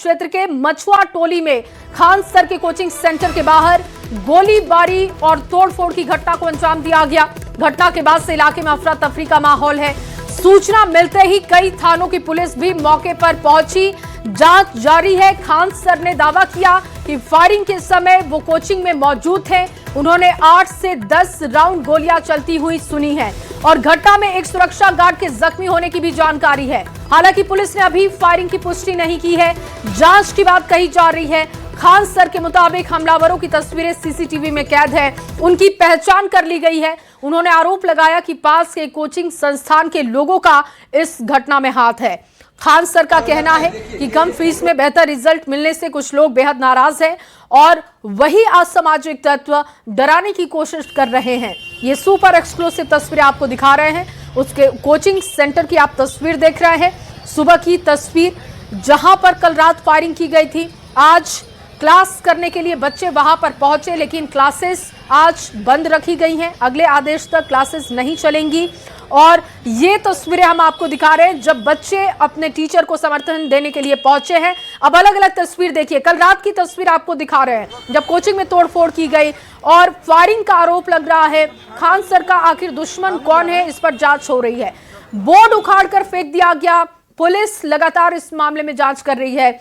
क्षेत्र के मछुआ टोली में खान सर के कोचिंग सेंटर के बाहर गोलीबारी और तोड़फोड़ की घटना को अंजाम दिया गया। घटना के बाद से इलाके में अफरा तफरी का माहौल है। सूचना मिलते ही कई थानों की पुलिस भी मौके पर पहुंची। जांच जारी है। खान सर ने दावा किया कि फायरिंग के समय वो कोचिंग में मौजूद थे। उन्होंने 8 से 10 राउंड गोलियां चलती हुई सुनी है और घटना में एक सुरक्षा गार्ड के जख्मी होने की भी जानकारी है। हालांकि पुलिस ने अभी फायरिंग की पुष्टि नहीं की है। जांच की बात कही जा रही है। खान सर के मुताबिक हमलावरों की तस्वीरें सीसीटीवी में कैद है। उनकी पहचान कर ली गई है। उन्होंने आरोप लगाया कि पास के कोचिंग संस्थान के लोगों का इस घटना में हाथ है। खान सर का कहना है कि कम फीस में बेहतर रिजल्ट मिलने से कुछ लोग बेहद नाराज हैं और वही असामाजिक तत्व डराने की कोशिश कर रहे हैं। ये सुपर एक्सक्लूसिव तस्वीरें आपको दिखा रहे हैं। उसके कोचिंग सेंटर की आप तस्वीर देख रहे हैं। सुबह की तस्वीर जहां पर कल रात फायरिंग की गई थी। आज क्लास करने के लिए बच्चे वहां पर पहुंचे, लेकिन क्लासेस आज बंद रखी गई हैं। अगले आदेश तक क्लासेस नहीं चलेंगी। और ये तस्वीरें हम आपको दिखा रहे हैं जब बच्चे अपने टीचर को समर्थन देने के लिए पहुंचे हैं। अब अलग अलग तस्वीर देखिए। कल रात की तस्वीर आपको दिखा रहे हैं जब कोचिंग में तोड़फोड़ की गई और फायरिंग का आरोप लग रहा है। खान सर का आखिर दुश्मन कौन है, इस पर जांच हो रही है। बोर्ड उखाड़कर फेंक दिया गया। पुलिस लगातार इस मामले में जांच कर रही है।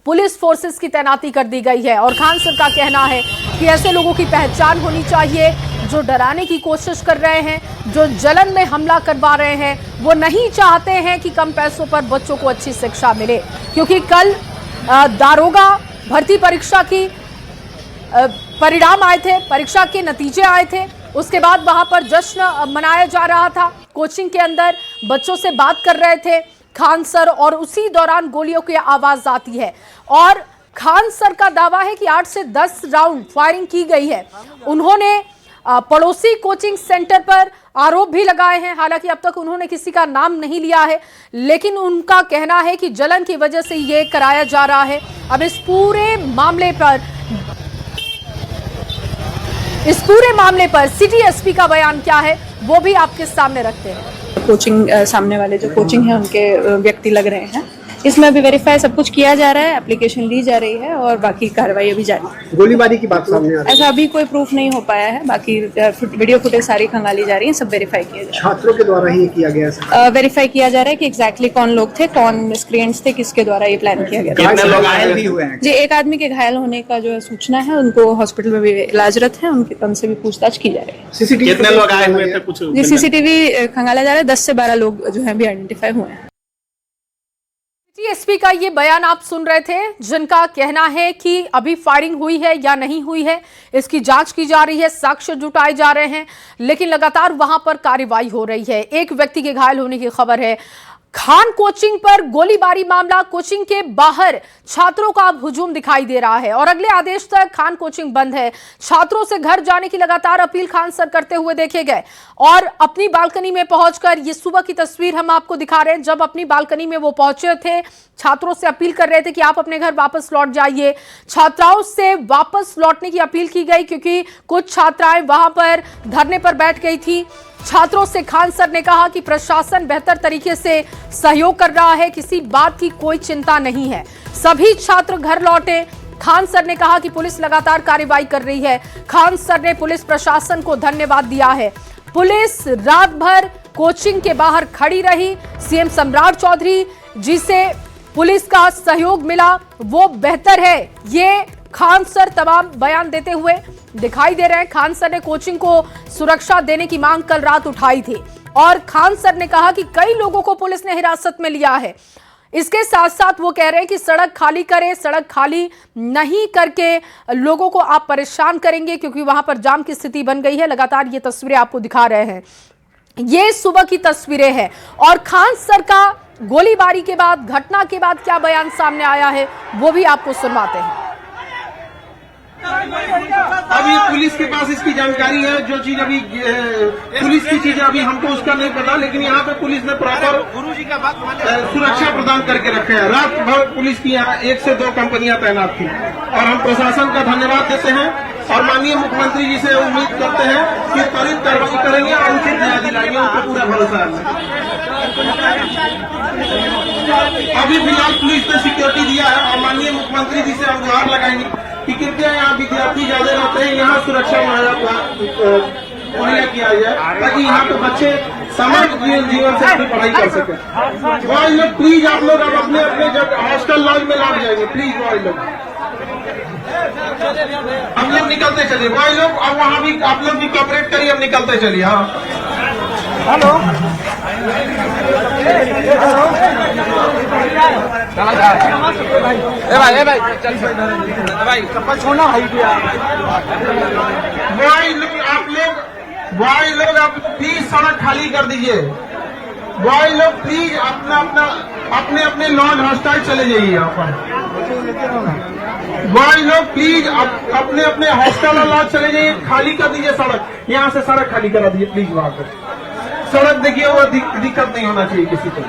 पुलिस फोर्सेस की तैनाती कर दी गई है और खान सर का कहना है कि ऐसे लोगों की पहचान होनी चाहिए जो डराने की कोशिश कर रहे हैं, जो जलन में हमला करवा रहे हैं। वो नहीं चाहते हैं कि कम पैसों पर बच्चों को अच्छी शिक्षा मिले, क्योंकि कल दारोगा भर्ती परीक्षा की परिणाम आए थे, परीक्षा के नतीजे आए थे। उसके बाद वहां पर जश्न मनाया जा रहा था। कोचिंग के अंदर बच्चों से बात कर रहे थे खान सर और उसी दौरान गोलियों की आवाज आती है और खान सर का दावा है कि 8 से 10 राउंड फायरिंग की गई है। उन्होंने पड़ोसी कोचिंग सेंटर पर आरोप भी लगाए हैं। हालांकि अब तक उन्होंने किसी का नाम नहीं लिया है, लेकिन उनका कहना है कि जलन की वजह से ये कराया जा रहा है। अब इस पूरे मामले पर सिटी एसपी का बयान क्या है वो भी आपके सामने रखते हैं। कोचिंग सामने वाले जो कोचिंग है उनके व्यक्ति लग रहे हैं। इसमें अभी वेरीफाई सब कुछ किया जा रहा है, एप्लीकेशन ली जा रही है और बाकी कार्रवाई अभी जारी है। गोलीबारी की बात सामने आ रही है। ऐसा अभी कोई प्रूफ नहीं हो पाया है। बाकी वीडियो फुटेज सारी खंगाली जा रही है, सब वेरीफाई किया जा रहा है। छात्रों के द्वारा ही किया गया वेरीफाई किया जा रहा है कि एग्जैक्टली कौन लोग थे, कौन मिसक्रिएंट्स थे, किसके द्वारा ये प्लान किया गया कितने लोग घायल भी हुए हैं? जी, एक आदमी के घायल होने का जो सूचना है, उनको हॉस्पिटल में भी इलाजरत है, उनसे भी पूछताछ की जा रही है। सीसीटीवी कितने लोग आए हुए थे? कुछ जी, सीसीटीवी खंगाला जा रहा है। 10 से 12 लोग जो है भी आइडेंटिफाई हुए हैं। एसपी का ये बयान आप सुन रहे थे, जिनका कहना है कि अभी फायरिंग हुई है या नहीं हुई है इसकी जांच की जा रही है, साक्ष्य जुटाए जा रहे हैं, लेकिन लगातार वहां पर कार्रवाई हो रही है। एक व्यक्ति के घायल होने की खबर है। खान कोचिंग पर गोलीबारी मामला, कोचिंग के बाहर छात्रों का अब हुजूम दिखाई दे रहा है और अगले आदेश तक खान कोचिंग बंद है। छात्रों से घर जाने की लगातार अपील खान सर करते हुए देखे गए और अपनी बालकनी में पहुंचकर, ये सुबह की तस्वीर हम आपको दिखा रहे हैं, जब अपनी बालकनी में वो पहुंचे थे, छात्रों से अपील कर रहे थे कि आप अपने घर वापस लौट जाइए। छात्राओं से वापस लौटने की अपील की गई क्योंकि कुछ छात्राएं वहां पर धरने पर बैठ गई थी। छात्रों से खान सर ने कहा कि प्रशासन बेहतर तरीके से सहयोग कर रहा है, किसी बात की कोई चिंता नहीं है, सभी छात्र घर लौटे। खान सर ने कहा कि पुलिस लगातार कार्रवाई कर रही है। खान सर ने पुलिस प्रशासन को धन्यवाद दिया है। पुलिस रात भर कोचिंग के बाहर खड़ी रही। सीएम सम्राट चौधरी जिसे पुलिस का सहयोग मिला वो बेहतर है, ये खान सर तमाम बयान देते हुए दिखाई दे रहे हैं। खान सर ने कोचिंग को सुरक्षा देने की मांग कल रात उठाई थी और खान सर ने कहा कि कई लोगों को पुलिस ने हिरासत में लिया है। इसके साथ साथ वो कह रहे हैं कि सड़क खाली करें, सड़क खाली नहीं करके लोगों को आप परेशान करेंगे क्योंकि वहां पर जाम की स्थिति बन गई है। लगातार ये तस्वीरें आपको दिखा रहे हैं। ये सुबह की तस्वीरें हैं और खान सर का गोलीबारी के बाद, घटना के बाद क्या बयान सामने आया है वो भी आपको सुनवाते हैं। अभी पुलिस के पास इसकी जानकारी है, जो चीज अभी पुलिस की चीज अभी हमको उसका नहीं पता, लेकिन यहाँ पे पुलिस ने प्रॉपर गुरुजी का बात सुरक्षा प्रदान करके रखे हैं। रात भर पुलिस की यहाँ 1 से 2 कंपनियां तैनात थी और हम प्रशासन का धन्यवाद देते हैं और माननीय मुख्यमंत्री जी से उम्मीद करते हैं कि त्वरित कार्रवाई करेंगे और उचित न्याय दिलाएंगे। उनको पूरा भरोसा है। अभी फिलहाल पुलिस ने सिक्योरिटी दिया है और मुख्यमंत्री जी से हम गुहार लगाएंगे कि कृपया यहाँ विद्यार्थी ज्यादा रहते हैं, यहाँ सुरक्षा मुहैया किया जाए ताकि यहाँ पे बच्चे सामान्य जीवन से अपनी पढ़ाई कर सके। बॉय लोग प्लीज, आप लोग अब अपने अपने जब हॉस्टल लॉज में लौट जाएंगे, प्लीज बॉय लोग हम लोग निकलते चलिए। बॉय लोग अब वहाँ भी आप लोग भी कोऑपरेट करिए, हम निकलते चलिए। हाँ हेलो भाई चप्पल छोड़ना भाई। बॉय लोग आप प्लीज सड़क खाली कर दीजिए। बॉय लोग प्लीज अपने अपने लॉज हॉस्टल चले जाइए। यहाँ पर बॉय लोग प्लीज अपने अपने हॉस्टल और लॉज चले जाइए, खाली कर दीजिए सड़क। यहाँ से सड़क खाली करा दीजिए प्लीज। वहां पर सड़क देखिए, वो दिक्कत नहीं होना चाहिए किसी को।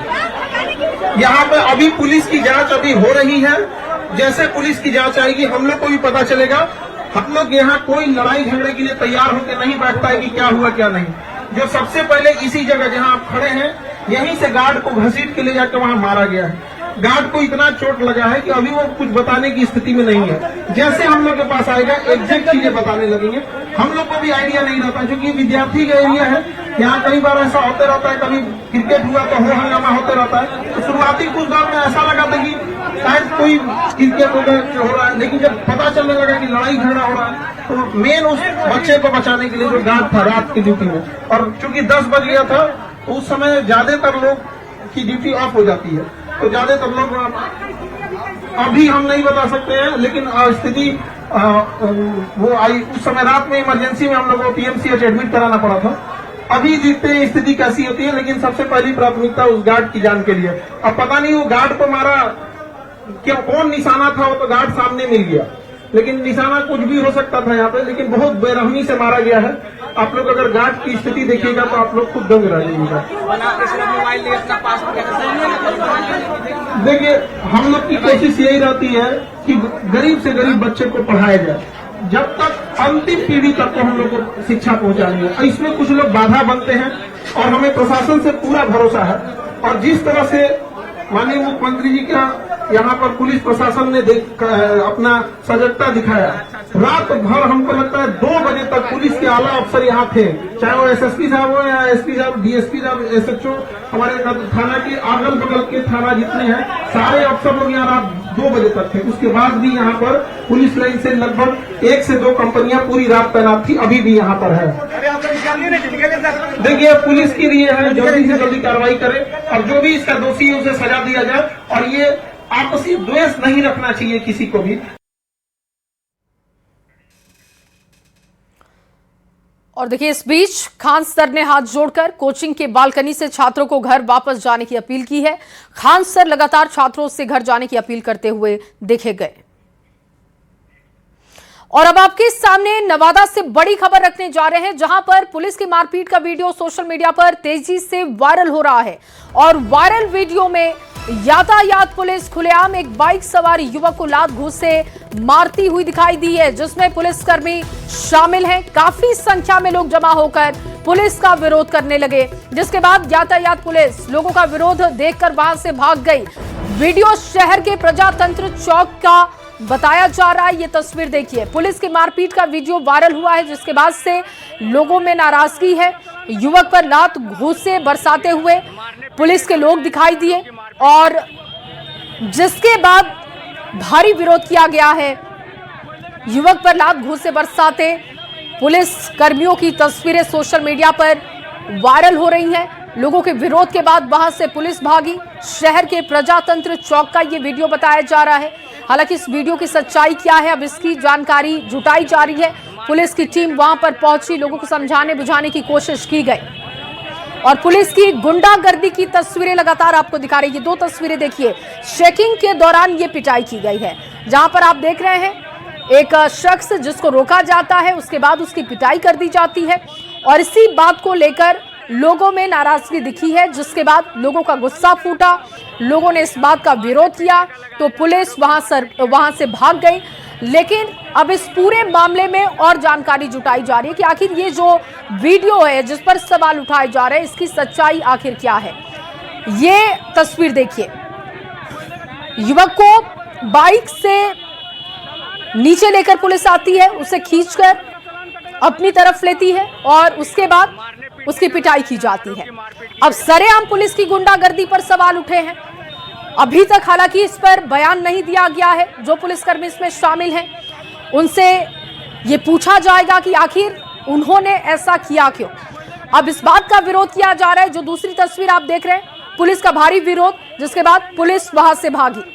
यहाँ पे अभी पुलिस की जांच अभी हो रही है। जैसे पुलिस की जांच आएगी हम लोग को भी पता चलेगा। हम लोग यहाँ कोई लड़ाई झगड़े के लिए तैयार होकर नहीं बैठता है कि क्या हुआ क्या नहीं। जो सबसे पहले इसी जगह जहाँ आप खड़े हैं, यहीं से गार्ड को घसीट के ले जाकर वहाँ मारा गया है। गार्ड को इतना चोट लगा है कि अभी वो कुछ बताने की स्थिति में नहीं है। जैसे हम लोग के पास आएगा एग्जैक्ट चीजें बताने लगेंगे। हम लोग को भी आइडिया नहीं रहता क्योंकि विद्यार्थी का एरिया है। यहाँ कई बार ऐसा होते रहता है, कभी क्रिकेट हुआ तो हो हंगामा होते रहता है। तो शुरुआती कुछ दौर में ऐसा लगा था कि शायद कोई क्रिकेट हो रहा है, लेकिन जब पता चलने लगा कि लड़ाई झगड़ा हो रहा है तो मेन उस बच्चे को बचाने के लिए जो गार्ड था रात की ड्यूटी में, और चूंकि 10 बज गया था उस समय ज्यादातर लोग की ड्यूटी ऑफ हो जाती है, तो ज्यादातर लोग अभी हम नहीं बता सकते हैं। लेकिन स्थिति वो आई उस समय रात में, इमरजेंसी में हम लोग को पीएमसीएच एडमिट कराना पड़ा था। अभी देखते हैं स्थिति कैसी होती है, लेकिन सबसे पहली प्राथमिकता उस गार्ड की जान के लिए। अब पता नहीं वो गार्ड को मारा क्यों, कौन निशाना था, वो तो गार्ड सामने मिल गया, लेकिन निशाना कुछ भी हो सकता था यहाँ पे, लेकिन बहुत बेरहमी से मारा गया है। आप लोग अगर गार्ड की स्थिति देखिएगा तो आप लोग खुद दंग रह जाइएगा। देखिए हम लोग की कोशिश यही रहती है कि गरीब से गरीब बच्चे को पढ़ाया जाए, जब तक अंतिम पीढ़ी तक को हम लोग को शिक्षा पहुंचानी है। इसमें कुछ लोग बाधा बनते हैं और हमें प्रशासन से पूरा भरोसा है। और जिस तरह से माननीय मुख्यमंत्री जी का यहाँ पर पुलिस प्रशासन ने अपना सजगता दिखाया, रात भर हमको लगता है 2 बजे तक पुलिस के आला अफसर यहाँ थे, चाहे वो एसएसपी साहब हो या एसपी साहब, डीएसपी साहब, एसएचओ, हमारे थाना के अगल बगल के थाना जितने हैं सारे अफसर लोग यहाँ रात 2 बजे तक थे। उसके बाद भी यहाँ पर पुलिस लाइन से लगभग 1 से 2 कंपनियां पूरी रात तैनात थी, अभी भी यहाँ पर है। देखिए पुलिस के लिए है जल्दी से जल्दी कार्रवाई करे और जो भी इसका दोषी है उसे सजा दिया जाए, और ये आपसी द्वेष नहीं रखना चाहिए किसी को भी। और देखिए इस बीच खान सर ने हाथ जोड़कर कोचिंग के बालकनी से छात्रों को घर वापस जाने की अपील की है। खान सर लगातार छात्रों से घर जाने की अपील करते हुए देखे गए। और अब आपके सामने नवादा से बड़ी खबर रखने जा रहे हैं, जहां पर पुलिस की मारपीट का वीडियो सोशल मीडिया पर तेजी से वायरल हो रहा है। और वायरल वीडियो में यातायात पुलिस खुलेआम एक बाइक सवार युवक को लात घूंस से मारती हुई दिखाई दी है, जिसमें पुलिसकर्मी शामिल हैं। काफी संख्या में लोग जमा होकर पुलिस का विरोध करने लगे, जिसके बाद यातायात पुलिस लोगों का विरोध देखकर वहां से भाग गई। वीडियो शहर के प्रजातंत्र चौक का बताया जा रहा है। ये तस्वीर देखिए, पुलिस की मारपीट का वीडियो वायरल हुआ है, जिसके बाद से लोगों में नाराजगी है। युवक पर लात घूंसे बरसाते हुए पुलिस के लोग दिखाई दिए और जिसके बाद भारी विरोध किया गया है। युवक पर लात घूंसे बरसाते पुलिस कर्मियों की तस्वीरें सोशल मीडिया पर वायरल हो रही हैं। लोगों के विरोध के बाद वहां से पुलिस भागी। शहर के प्रजातंत्र चौक का ये वीडियो बताया जा रहा है। हालांकि इस वीडियो की सच्चाई क्या है, अब इसकी जानकारी जुटाई जा रही है। पुलिस की टीम वहां पर पहुंची, लोगों को समझाने बुझाने की कोशिश की गई और पुलिस की गुंडागर्दी की तस्वीरें लगातार आपको दिखा रही है। 2 तस्वीरें देखिए, चेकिंग के दौरान ये पिटाई की गई है, जहां पर आप देख रहे हैं एक शख्स जिसको रोका जाता है, उसके बाद उसकी पिटाई कर दी जाती है और इसी बात को लेकर लोगों में नाराजगी दिखी है, जिसके बाद लोगों का गुस्सा फूटा। लोगों ने इस बात का विरोध किया तो पुलिस वहां से भाग गई। लेकिन अब इस पूरे मामले में और जानकारी जुटाई जा रही है कि आखिर ये जो वीडियो है जिस पर सवाल उठाए जा रहे हैं, इसकी सच्चाई आखिर क्या है। ये तस्वीर देखिए, युवक को बाइक से नीचे लेकर पुलिस आती है, उसे खींचकर अपनी तरफ लेती है और उसके बाद उसकी पिटाई की जाती है। अब सरेआम पुलिस की गुंडागर्दी पर सवाल उठे हैं। अभी तक हालांकि इस पर बयान नहीं दिया गया है। जो पुलिसकर्मी इसमें शामिल हैं उनसे ये पूछा जाएगा कि आखिर उन्होंने ऐसा किया क्यों। अब इस बात का विरोध किया जा रहा है। जो दूसरी तस्वीर आप देख रहे हैं, पुलिस का भारी विरोध, जिसके बाद पुलिस वहां से भागी।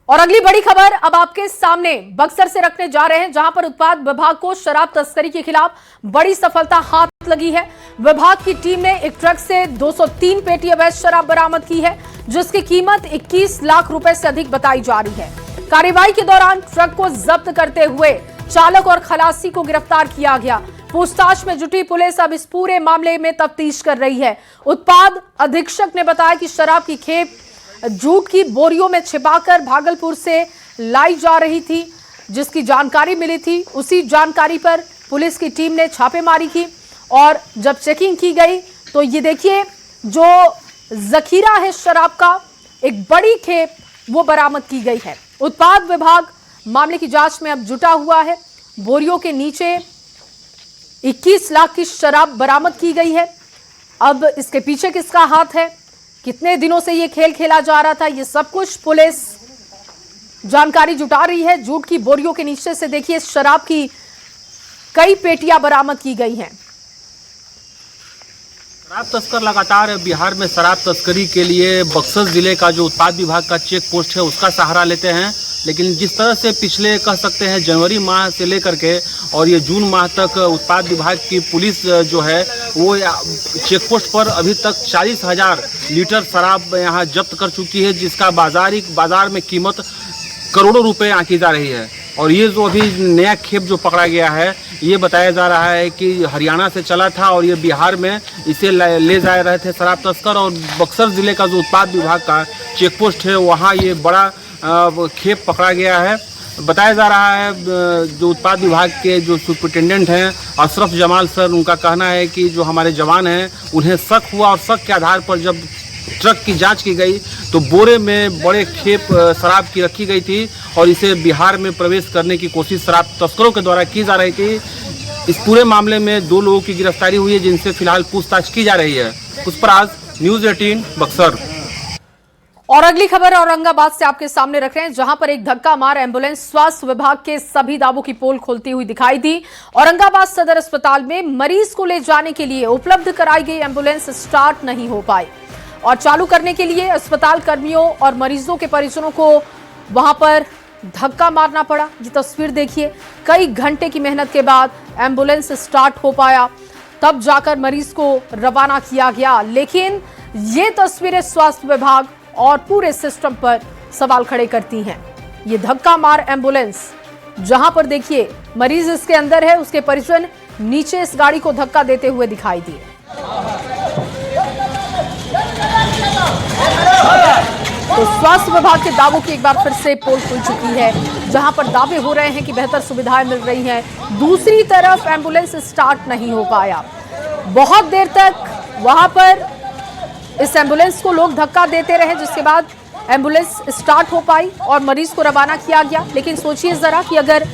और अगली बड़ी खबर अब आपके सामने बक्सर से रखने जा रहे हैं, जहां पर उत्पाद विभाग को शराब तस्करी के खिलाफ बड़ी सफलता हाथ लगी है। विभाग की टीम ने एक ट्रक से 203 पेटी अवैध शराब बरामद की है, जिसकी कीमत 21 लाख रुपए से अधिक बताई जा रही है। कार्रवाई के दौरान ट्रक को जब्त करते हुए चालक और खलासी को गिरफ्तार किया गया। पूछताछ में जुटी पुलिस अब इस पूरे मामले में तफ्तीश कर रही है। उत्पाद अधीक्षक ने बताया कि शराब की खेप जूट की बोरियों में छिपाकर भागलपुर से लाई जा रही थी, जिसकी जानकारी मिली थी। उसी जानकारी पर पुलिस की टीम ने छापेमारी की और जब चेकिंग की गई तो ये देखिए, जो जखीरा है शराब का, एक बड़ी खेप वो बरामद की गई है। उत्पाद विभाग मामले की जांच में अब जुटा हुआ है। बोरियों के नीचे 21 लाख की शराब बरामद की गई है। अब इसके पीछे किसका हाथ है, कितने दिनों से ये खेल खेला जा रहा था, ये सब कुछ पुलिस जानकारी जुटा रही है। जूट की बोरियों के नीचे से देखिए शराब की कई पेटियां बरामद की गई हैं। शराब तस्कर लगातार बिहार में शराब तस्करी के लिए बक्सर जिले का जो उत्पाद विभाग का चेक पोस्ट है उसका सहारा लेते हैं। लेकिन जिस तरह से पिछले कह सकते हैं जनवरी माह से लेकर के और ये जून माह तक उत्पाद विभाग की पुलिस जो है वो चेक पोस्ट पर अभी तक 40,000 लीटर शराब यहाँ जब्त कर चुकी है, जिसका बाजार में कीमत करोड़ों रुपए आंकी जा रही है। और ये जो अभी नया खेप जो पकड़ा गया है, ये बताया जा रहा है कि हरियाणा से चला था और ये बिहार में इसे ले जा रहे थे शराब तस्कर। और बक्सर जिले का जो उत्पाद विभाग का चेक पोस्ट है वहाँ ये बड़ा खेप पकड़ा गया है। बताया जा रहा है जो उत्पाद विभाग के जो सुपरिटेंडेंट हैं अशरफ जमाल सर, उनका कहना है कि जो हमारे जवान हैं उन्हें शक हुआ और शक के आधार पर जब ट्रक की जांच की गई तो बोरे में बड़े खेप शराब की रखी गई थी और इसे बिहार में प्रवेश करने की कोशिश शराब तस्करों के द्वारा की जा रही थी। इस पूरे मामले में 2 लोगों की गिरफ्तारी हुई है, जिनसे फिलहाल पूछताछ की जा रही है। पुष्पराज, न्यूज़ 18 बक्सर। और अगली खबर औरंगाबाद से आपके सामने रख रहे हैं, जहां पर एक धक्का मार एम्बुलेंस स्वास्थ्य विभाग के सभी दावों की पोल खोलती हुई दिखाई दी। औरंगाबाद सदर अस्पताल में मरीज को ले जाने के लिए उपलब्ध कराई गई एम्बुलेंस स्टार्ट नहीं हो पाई और चालू करने के लिए अस्पताल कर्मियों और मरीजों के परिजनों को वहां पर धक्का मारना पड़ा। ये तस्वीर देखिए, कई घंटे की मेहनत के बाद एम्बुलेंस स्टार्ट हो पाया, तब जाकर मरीज को रवाना किया गया। लेकिन ये तस्वीरें स्वास्थ्य विभाग और पूरे सिस्टम पर सवाल खड़े करती हैं। ये धक्का मार एम्बुलेंस, जहां पर देखिए मरीज इसके अंदर है, उसके परिजन नीचे इस गाड़ी को धक्का देते हुए दिखाई दिए। तो स्वास्थ्य विभाग के दावों की एक बार फिर से पोल खुल चुकी है, जहां पर दावे हो रहे हैं कि बेहतर सुविधाएं मिल रही हैं। दूसरी तरफ एम्बुलेंस स्टार्ट नहीं हो पाया, बहुत देर तक वहां पर इस एम्बुलेंस को लोग धक्का देते रहे, जिसके बाद एम्बुलेंस स्टार्ट हो पाई और मरीज को रवाना किया गया। लेकिन सोचिए जरा कि अगर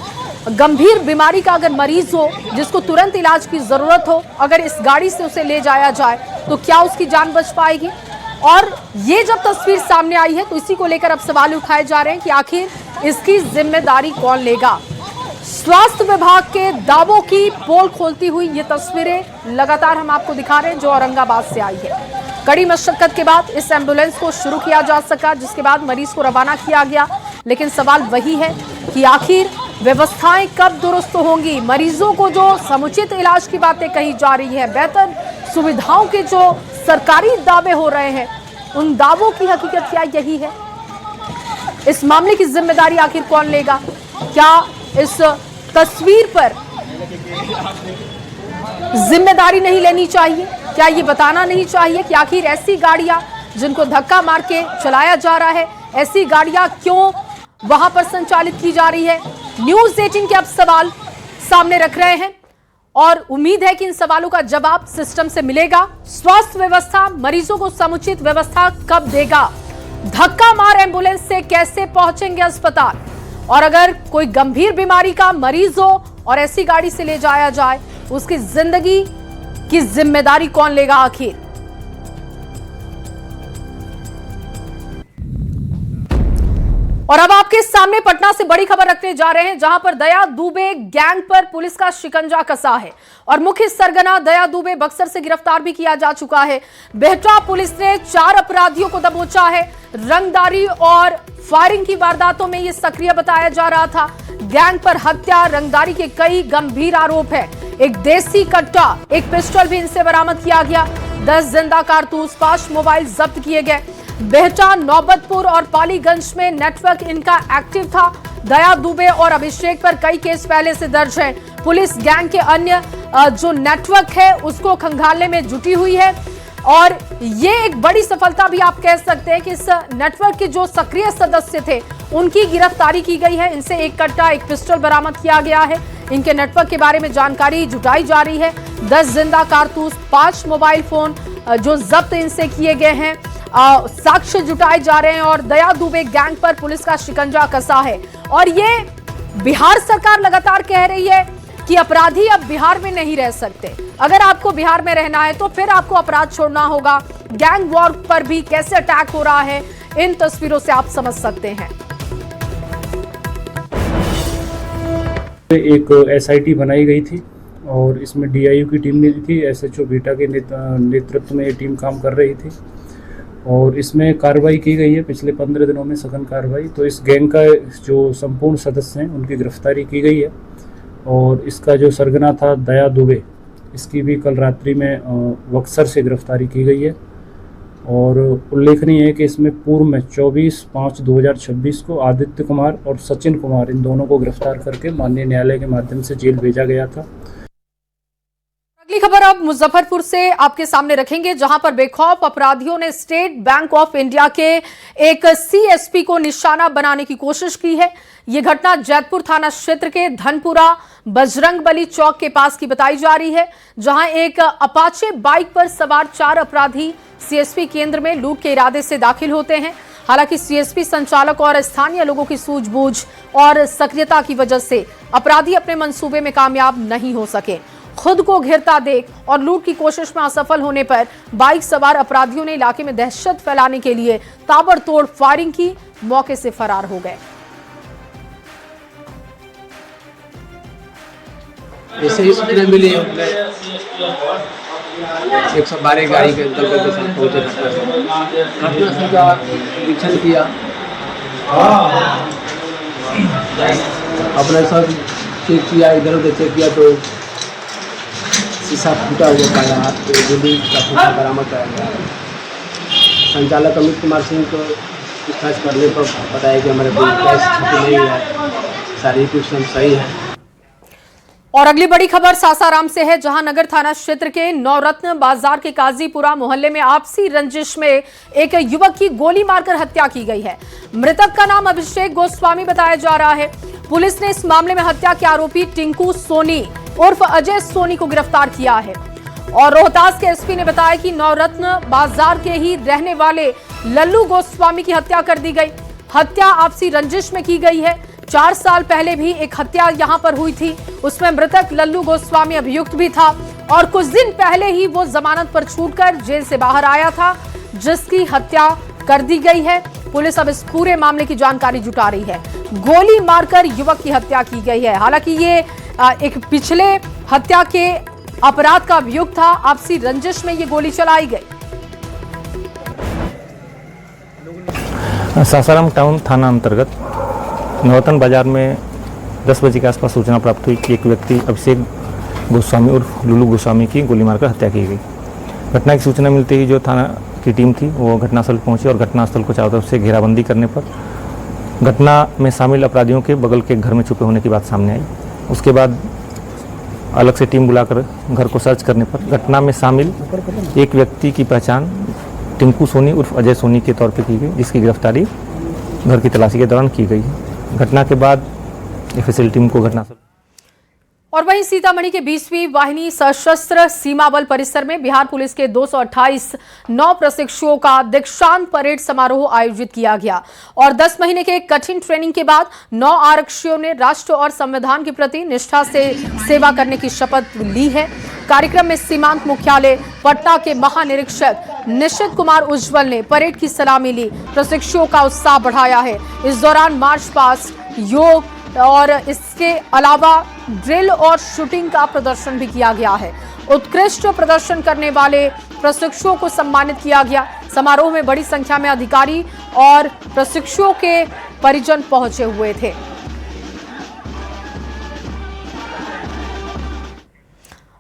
गंभीर बीमारी का अगर मरीज हो जिसको तुरंत इलाज की जरूरत हो, अगर इस गाड़ी से उसे ले जाया जाए तो क्या उसकी जान बच पाएगी। और ये जब तस्वीर सामने आई है तो इसी को लेकर अब सवाल उठाए जा रहे हैं कि आखिर इसकी जिम्मेदारी कौन लेगा। स्वास्थ्य विभाग के दावों की पोल खोलती हुई ये तस्वीरें लगातार हम आपको दिखा रहे हैं, जो औरंगाबाद से आई है। कड़ी मशक्कत के बाद इस एम्बुलेंस को शुरू किया जा सका, जिसके बाद मरीज को रवाना किया गया। लेकिन सवाल वही है कि आखिर व्यवस्थाएं कब दुरुस्त होंगी। मरीजों को जो समुचित इलाज की बातें कही जा रही है, बेहतर सुविधाओं के जो सरकारी दावे हो रहे हैं, उन दावों की हकीकत क्या यही है। इस मामले की जिम्मेदारी आखिर कौन लेगा। क्या इस तस्वीर पर जिम्मेदारी नहीं लेनी चाहिए, क्या ये बताना नहीं चाहिए कि आखिर ऐसी गाड़ियां जिनको धक्का मार के चलाया जा रहा है, ऐसी गाड़ियां क्यों वहां पर संचालित की जा रही है। न्यूज़ 18 के अब सवाल सामने रख रहे हैं और उम्मीद है कि इन सवालों का जवाब सिस्टम से मिलेगा। स्वास्थ्य व्यवस्था मरीजों को समुचित व्यवस्था कब देगा। धक्का मार एम्बुलेंस से कैसे पहुंचेंगे अस्पताल? और अगर कोई गंभीर बीमारी का मरीज हो और ऐसी गाड़ी से ले जाया जाए, उसकी जिंदगी की जिम्मेदारी कौन लेगा आखिर? और अब आपके सामने पटना से बड़ी खबर रखने जा रहे हैं, जहां पर दया दुबे गैंग पर पुलिस का शिकंजा कसा है और मुख्य सरगना दया दुबे बक्सर से गिरफ्तार भी किया जा चुका है। बेहटा पुलिस ने 4 अपराधियों को दबोचा है। रंगदारी और फायरिंग की वारदातों में यह सक्रिय बताया जा रहा था। गैंग पर हत्या, रंगदारी के कई गंभीर आरोप है। एक देसी कट्टा, एक पिस्टल भी इनसे बरामद किया गया। 10 जिंदा कारतूस, 5 मोबाइल जब्त किए गए। बेहटा, नौबतपुर और पालीगंज में नेटवर्क इनका एक्टिव था। दया दुबे और अभिषेक पर कई केस पहले से दर्ज हैं। पुलिस गैंग के अन्य जो नेटवर्क है उसको खंगालने में जुटी हुई है और ये एक बड़ी सफलता भी आप कह सकते हैं कि इस नेटवर्क के जो सक्रिय सदस्य थे उनकी गिरफ्तारी की गई है। इनसे एक कट्टा, एक पिस्टल बरामद किया गया है। इनके नेटवर्क के बारे में जानकारी जुटाई जा रही है। 10 जिंदा कारतूस, 5 मोबाइल फोन जो जब्त इनसे किए गए हैं, साक्ष्य जुटाए जा रहे हैं और दया दुबे गैंग पर पुलिस का शिकंजा कसा है। और ये बिहार सरकार लगातार कह रही है कि अपराधी अब बिहार में नहीं रह सकते। अगर आपको बिहार में रहना है तो फिर आपको अपराध छोड़ना होगा। गैंग वॉर पर भी कैसे अटैक हो रहा है, इन तस्वीरों से आप समझ सकते हैं। एक SIT बनाई गई थी और इसमें DIU की टीम मिली थी। SHO बेहटा के नेतृत्व में ये टीम काम कर रही थी और इसमें कार्रवाई की गई है पिछले 15 दिनों में, सघन कार्रवाई। तो इस गैंग का जो संपूर्ण सदस्य हैं उनकी गिरफ्तारी की गई है और इसका जो सरगना था दया दुबे, इसकी भी कल रात्रि में बक्सर से गिरफ्तारी की गई है। और उल्लेखनीय है कि इसमें पूर्व में 24/5/2026 को आदित्य कुमार और सचिन कुमार, इन दोनों को गिरफ्तार करके माननीय न्यायालय के माध्यम से जेल भेजा गया था। अगली खबर अब मुजफ्फरपुर से आपके सामने रखेंगे, जहां पर बेखौफ अपराधियों ने स्टेट बैंक ऑफ इंडिया के एक CSP को निशाना बनाने की कोशिश की है। यह घटना जैतपुर थाना क्षेत्र के धनपुरा बजरंगबली चौक के पास की बताई जा रही है, जहां एक अपाचे बाइक पर सवार 4 अपराधी CSP केंद्र में लूट के इरादे से दाखिल होते हैं। हालांकि CSP संचालक और स्थानीय लोगों की सूझबूझ और सक्रियता की वजह से अपराधी अपने मंसूबे में कामयाब नहीं हो सके। खुद को घिरता देख और लूट की कोशिश में असफल होने पर बाइक सवार अपराधियों ने इलाके में दहशत फैलाने के लिए ताबड़तोड़ फायरिंग की, मौके से फरार हो गए। ऐसे ही सूचना मिली 112 गाड़ी के दल के साथ पहुंचे घटनास्थल का निरीक्षण किया, अपने सब चेक किया, इधर उधर चेक किया तो शीशा फूटा हुआ पाया, तो गोली का फूटा बरामद कराया गया। संचालक अमित कुमार सिंह को पूछताछ करने पर बताया कि हमारे कोई कैश छुट्टी नहीं है, शारीरिक रूप से हम सही है। और अगली बड़ी खबर सासाराम से है, जहां नगर थाना क्षेत्र के नवरत्न बाजार के काजीपुरा मोहल्ले में आपसी रंजिश में एक युवक की गोली मारकर हत्या की गई है। मृतक का नाम अभिषेक गोस्वामी बताया जा रहा है। पुलिस ने इस मामले में हत्या के आरोपी टिंकू सोनी उर्फ अजय सोनी को गिरफ्तार किया है। और रोहतास के SP ने बताया कि नवरत्न बाजार के ही रहने वाले लल्लू गोस्वामी की हत्या कर दी गई। हत्या आपसी रंजिश में की गई है। 4 साल पहले भी एक हत्या यहां पर हुई थी, उसमें मृतक लल्लू गोस्वामी अभियुक्त भी था और कुछ दिन पहले ही वो जमानत पर छूटकर जेल से बाहर आया था, जिसकी हत्या कर दी गई है। पुलिस अब इस पूरे मामले की जानकारी जुटा रही है। गोली मारकर युवक की हत्या की गई है। हालांकि ये एक पिछले हत्या के अपराध का अभियुक्त था, आपसी रंजिश में ये गोली चलाई गई। सासाराम टाउन थाना अंतर्गत नवरत्न बाजार में 10 बजे के आसपास सूचना प्राप्त हुई कि एक व्यक्ति अभिषेक गोस्वामी उर्फ लुल्लू गोस्वामी की गोली मारकर हत्या की गई। घटना की सूचना मिलते ही जो थाना की टीम थी वो घटनास्थल पहुंची और घटनास्थल को चारों तरफ से घेराबंदी करने पर घटना में शामिल अपराधियों के बगल के घर में छुपे होने की बात सामने आई। उसके बाद अलग से टीम बुलाकर घर को सर्च करने पर घटना में शामिल एक व्यक्ति की पहचान टिंकू सोनी उर्फ अजय सोनी के तौर पर की गई, जिसकी गिरफ्तारी घर की तलाशी के दौरान की गई है। घटना के बाद FSL टीम को घटनास्थल और वहीं सीतामढ़ी के 20वीं वाहिनी सशस्त्र सीमा बल परिसर में बिहार पुलिस के 228 नौ प्रशिक्षुओं का दीक्षांत परेड समारोह आयोजित किया गया और 10 महीने के कठिन ट्रेनिंग के बाद 9 आरक्षियों ने राष्ट्र और संविधान के प्रति निष्ठा से सेवा करने की शपथ ली है। कार्यक्रम में सीमांत मुख्यालय पटना के महानिरीक्षक निशित कुमार उज्जवल ने परेड की सलामी ली, प्रशिक्षुओं का उत्साह बढ़ाया है। इस दौरान मार्च पास्ट, योग और इसके अलावा ड्रिल और शूटिंग का प्रदर्शन भी किया गया है। उत्कृष्ट प्रदर्शन करने वाले प्रशिक्षुओं को सम्मानित किया गया। समारोह में बड़ी संख्या में अधिकारी और प्रशिक्षुओं के परिजन पहुंचे हुए थे।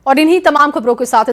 और इन्हीं तमाम खबरों के साथ